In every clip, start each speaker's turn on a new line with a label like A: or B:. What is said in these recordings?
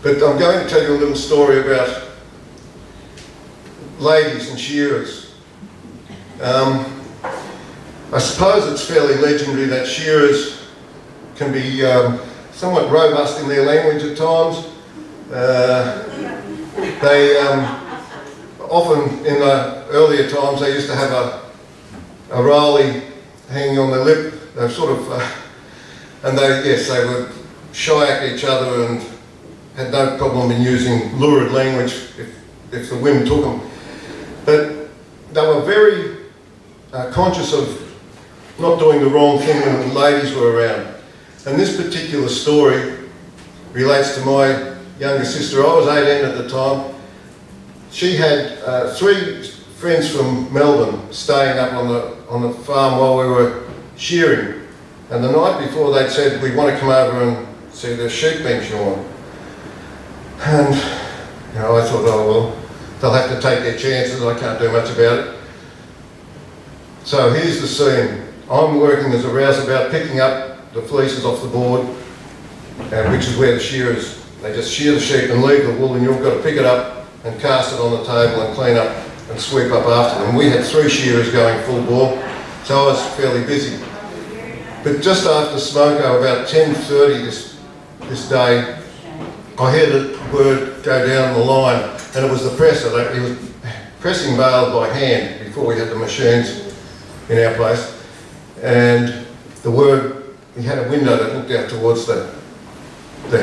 A: But I'm going to tell you a little story about ladies and shearers. I suppose it's fairly legendary that shearers can be somewhat robust in their language at times. They often, in the earlier times, they used to have a rollie hanging on their lip. They sort of, and they would shy at each other and had no problem in using lurid language if the whim took them. But they were very conscious of not doing the wrong thing when the ladies were around. And this particular story relates to my younger sister. I was 18 at the time. She had 3 friends from Melbourne staying up on the farm while we were shearing. And the night before they'd said, we want to come over and see the sheep being shorn. And I thought, oh well, they'll have to take their chances, I can't do much about it. So here's the scene. I'm working as a rouseabout, picking up the fleeces off the board, which is where the shearers, they just shear the sheep and leave the wool, and you've got to pick it up and cast it on the table and clean up and sweep up after them. We had 3 shearers going full bore, so I was fairly busy. But just after smoko, about 10:30 this day, I heard a word go down the line, and it was the presser. He was pressing bales by hand before we had the machines in our place. And the word, he had a window that looked out towards the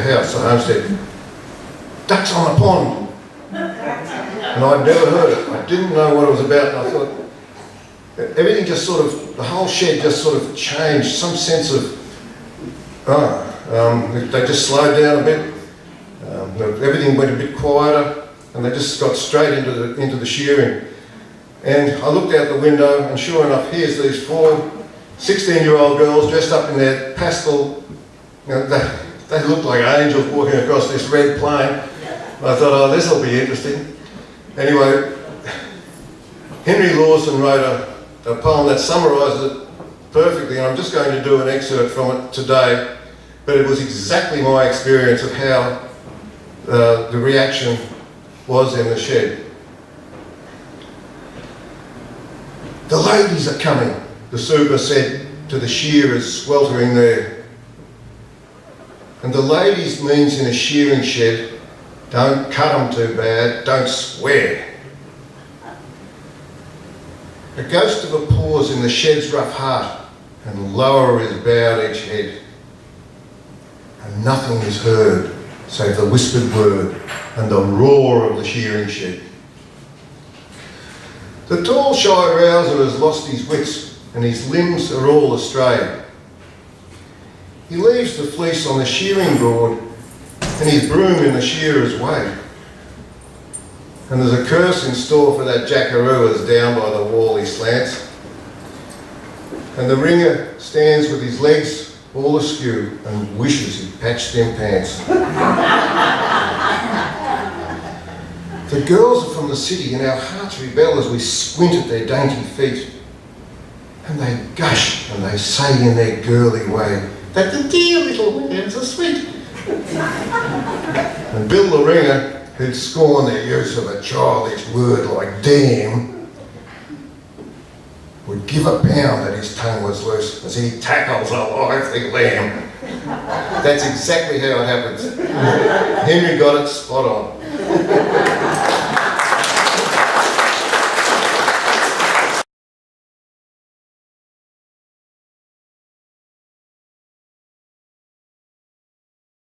A: house, the homestead. Ducks on the pond. And I'd never heard it. I didn't know what it was about, and I thought, everything just sort of, the whole shed just sort of changed, some sense of, they just slowed down a bit. Everything went a bit quieter, and they just got straight into the shearing. And I looked out the window, and sure enough, here's these 4 16-year-old girls dressed up in their pastel, they looked like angels walking across this red plain. I thought, oh, this will be interesting. Anyway, Henry Lawson wrote a poem that summarised it perfectly, and I'm just going to do an excerpt from it today, but it was exactly my experience of how the reaction was in the shed. The ladies are coming, the super said to the shearers sweltering there. And the ladies means in a shearing shed, don't cut them too bad, don't swear. A ghost of a pause in the shed's rough heart, and lower is bowed each head. And nothing is heard save the whispered word and the roar of the shearing shed. The tall, shy rouser has lost his wits, and his limbs are all astray. He leaves the fleece on the shearing board and his broom in the shearer's way. And there's a curse in store for that jackaroo as down by the wall he slants. And the ringer stands with his legs all askew and wishes he'd patched them pants. The girls are from the city, and our hearts rebel as we squint at their dainty feet. And they gush and they say in their girly way that the dear little words are sweet. And Bill the ringer, who'd scorn the use of a childish word like damn, would give a pound that his tongue was loose as he tackles a lively lamb. That's exactly how it happens. Henry got it spot on.